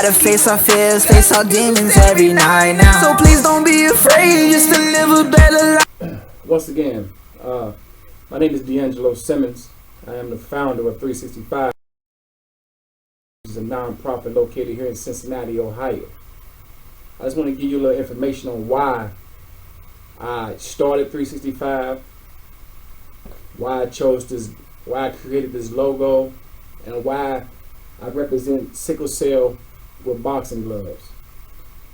gotta face our fears, face our demons every night now. So please don't be afraid, just to live a better life. Once again, my name is D'Angelo Simmons. I am the founder of 365, which is a non-profit located here in Cincinnati, Ohio. I just want to give you a little information on why I started 365, why I chose this, why I created this logo, and why I represent sickle cell with boxing gloves.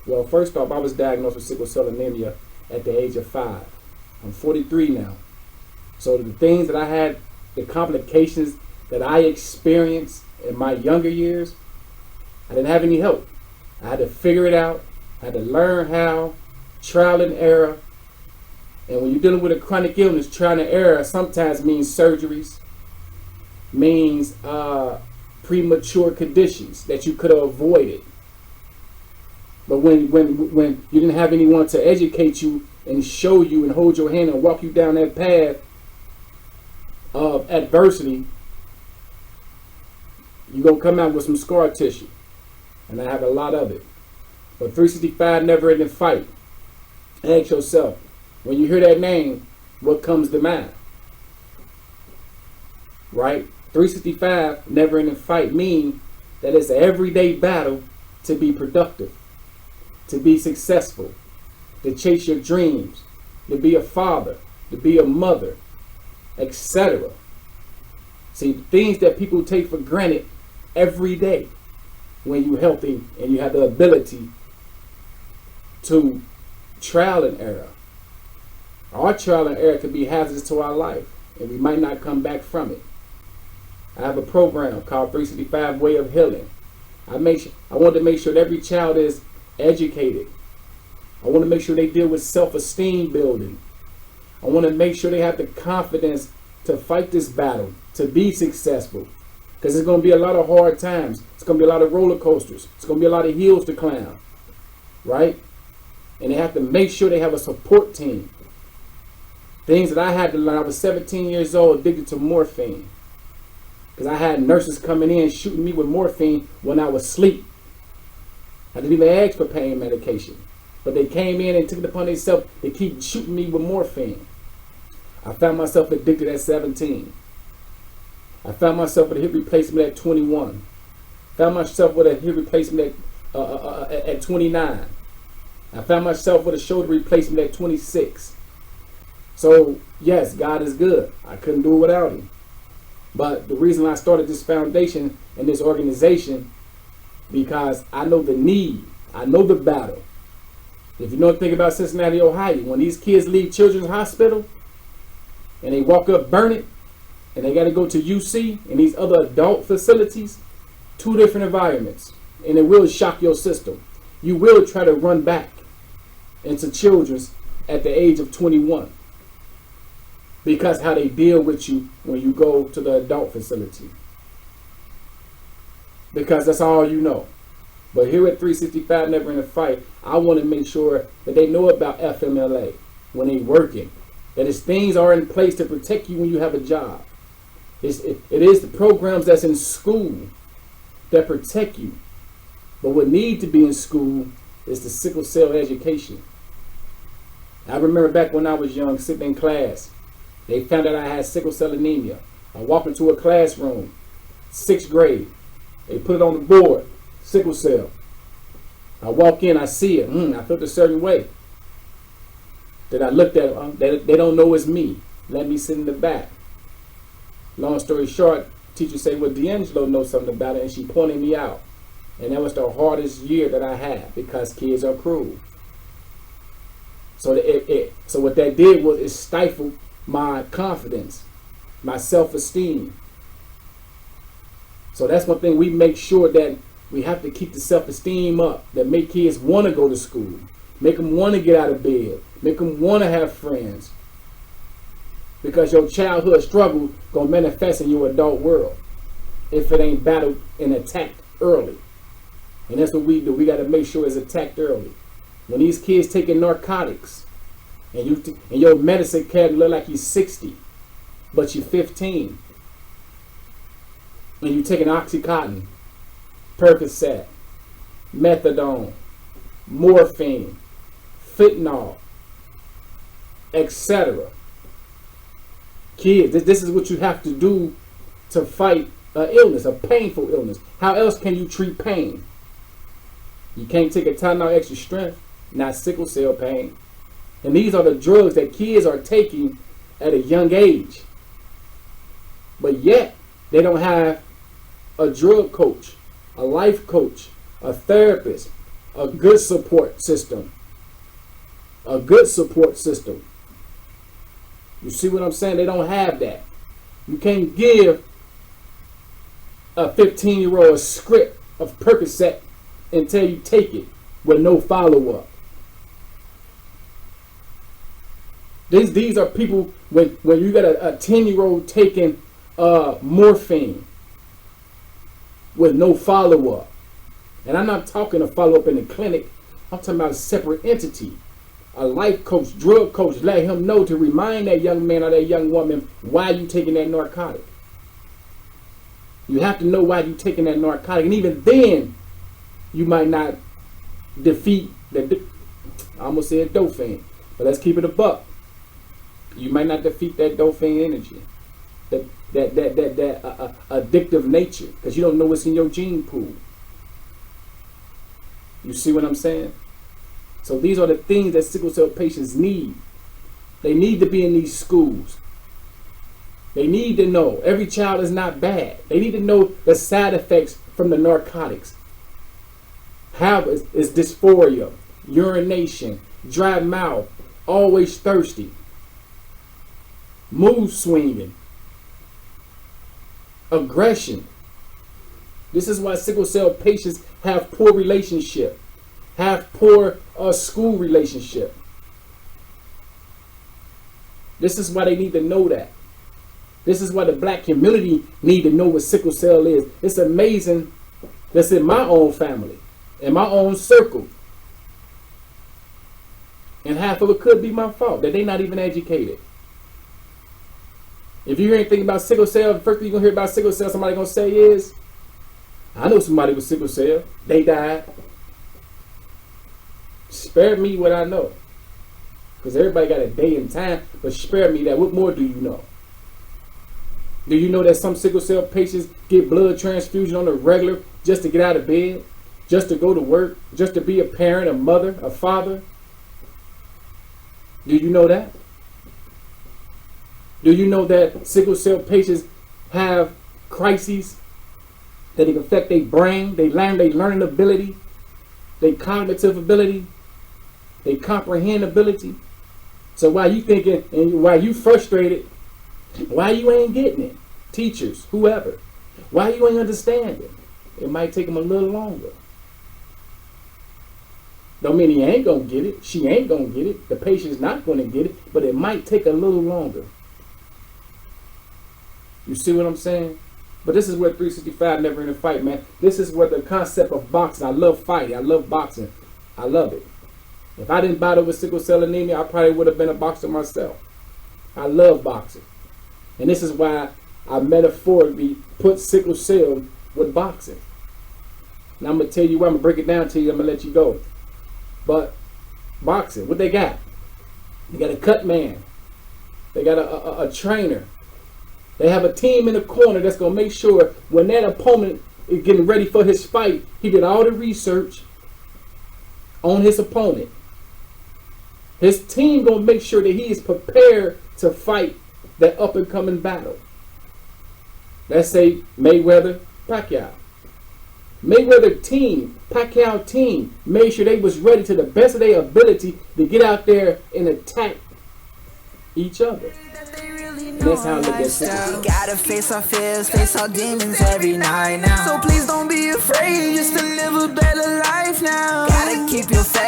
Well, first off, I was diagnosed with sickle cell anemia at the age of 5. I'm 43 now. So the things that I had, the complications that I experienced in my younger years, I didn't have any help. I had to figure it out. I had to learn how, trial and error. And when you're dealing with a chronic illness, trial and error sometimes means surgeries, means premature conditions that you could have avoided. But when you didn't have anyone to educate you and show you and hold your hand and walk you down that path of adversity, you're going to come out with some scar tissue. And I have a lot of it. But 365 never ending fight. Ask yourself, when you hear that name, what comes to mind? Right? 365 never ending fight means that it's an everyday battle to be productive, to be successful, to chase your dreams, to be a father, to be a mother, etc. See, things that people take for granted every day when you're healthy and you have the ability to trial and error. Our trial and error could be hazardous to our life, and we might not come back from it. I have a program called 365 Way of Healing. I want to make sure that every child is educated. I want to make sure they deal with self-esteem building. I want to make sure they have the confidence to fight this battle, to be successful. Because there's going to be a lot of hard times. It's going to be a lot of roller coasters. It's going to be a lot of hills to climb. Right? And they have to make sure they have a support team. Things that I had to learn. I was 17 years old, addicted to morphine. Because I had nurses coming in shooting me with morphine when I was asleep. I didn't even ask for pain medication. But they came in and took it upon themselves to keep shooting me with morphine. I found myself addicted at 17. I found myself with a hip replacement at 21. Found myself with a hip replacement at 29. I found myself with a shoulder replacement at 26. So, yes, God is good. I couldn't do it without him. But the reason I started this foundation and this organization, because I know the need. I know the battle. If you know anything about Cincinnati, Ohio, when these kids leave Children's Hospital and they walk up Burnett and they got to go to UC and these other adult facilities, 2 different environments, and it will shock your system. You will try to run back into Children's at the age of 21 because how they deal with you when you go to the adult facility. Because that's all you know. But here at 365 Never in a Fight, I want to make sure that they know about FMLA when they're working. That is, things are in place to protect you when you have a job. It is the programs that's in school that protect you. But what needs to be in school is the sickle cell education. I remember back when I was young, sitting in class, they found out I had sickle cell anemia. I walked into a classroom, 6th grade. They put it on the board, sickle cell. I walk in, I see it. I felt a certain way. Then I looked at it. They don't know it's me. Let me sit in the back. Long story short, teacher said, well, D'Angelo knows something about it, and she pointed me out. And that was the hardest year that I had because kids are cruel. So so what that did was it stifled my confidence, my self-esteem. So that's one thing we make sure that we have to keep the self-esteem up, that make kids want to go to school, make them want to get out of bed, make them want to have friends. Because your childhood struggle gonna manifest in your adult world if it ain't battled and attacked early. And that's what we do. We got to make sure it's attacked early. When these kids taking narcotics and your medicine cabinet look like you're 60, but you're 15, and you taking Oxycontin, Percocet, methadone, morphine, fentanyl, etc. Kids, this is what you have to do to fight an illness, a painful illness. How else can you treat pain? You can't take a Tylenol extra strength, not sickle cell pain. And these are the drugs that kids are taking at a young age. But yet, they don't have a drug coach, a life coach, a therapist, a good support system. A good support system. You see what I'm saying? They don't have that. You can't give a 15-year-old a script of Percocet until you take it with no follow-up. These are people when you got a 10-year-old taking morphine with no follow-up. And I'm not talking a follow-up in the clinic. I'm talking about a separate entity. A life coach, drug coach, let him know to remind that young man or that young woman why you taking that narcotic. You have to know why you taking that narcotic. And even then, you might not defeat the, I almost said dopamine, but let's keep it a buck. You might not defeat that dopamine energy, that addictive nature, because you don't know what's in your gene pool. You see what I'm saying? So these are the things that sickle cell patients need. They need to be in these schools. They need to know every child is not bad. They need to know the side effects from the narcotics. How is dysphoria, urination, dry mouth, always thirsty, mood swinging, aggression. This is why sickle cell patients have poor relationship, have poor school relationship. This is why they need to know that. This is why the black community need to know what sickle cell is. It's amazing that's in my own family, in my own circle. And half of it could be my fault, that they're not even educated. If you hear anything about sickle cell, the first thing you're going to hear about sickle cell, somebody going to say is, I know somebody with sickle cell. They died. Spare me what I know. Because everybody got a day and time, but spare me that. What more do you know? Do you know that some sickle cell patients get blood transfusion on the regular just to get out of bed, just to go to work, just to be a parent, a mother, a father? Do you know that? Do you know that sickle cell patients have crises that can affect their brain, their learning ability, their cognitive ability, their comprehend ability? So while you thinking and while you frustrated, why you ain't getting it? Teachers, whoever, why you ain't understanding? It might take them a little longer. Don't mean he ain't gonna get it. She ain't gonna get it. The patient's not gonna get it, but it might take a little longer. You see what I'm saying? But this is where 365 never in a fight, man. This is where the concept of boxing. I love fighting. I love boxing. I love it. If I didn't battle with sickle cell anemia, I probably would have been a boxer myself. I love boxing. And this is why I metaphorically put sickle cell with boxing. Now I'm going to tell you why. I'm going to break it down to you. I'm going to let you go. But boxing, what they got? They got a cut man. They got a trainer. They have a team in the corner that's going to make sure when that opponent is getting ready for his fight, he did all the research on his opponent. His team going to make sure that he is prepared to fight that up and coming battle. Let's say Mayweather, Pacquiao. Mayweather team, Pacquiao team, made sure they was ready to the best of their ability to get out there and attack each other. And that's how I look at it. We gotta face our fears, face our demons every night now. So please don't be afraid, just to live a better life now. Gotta keep your faith.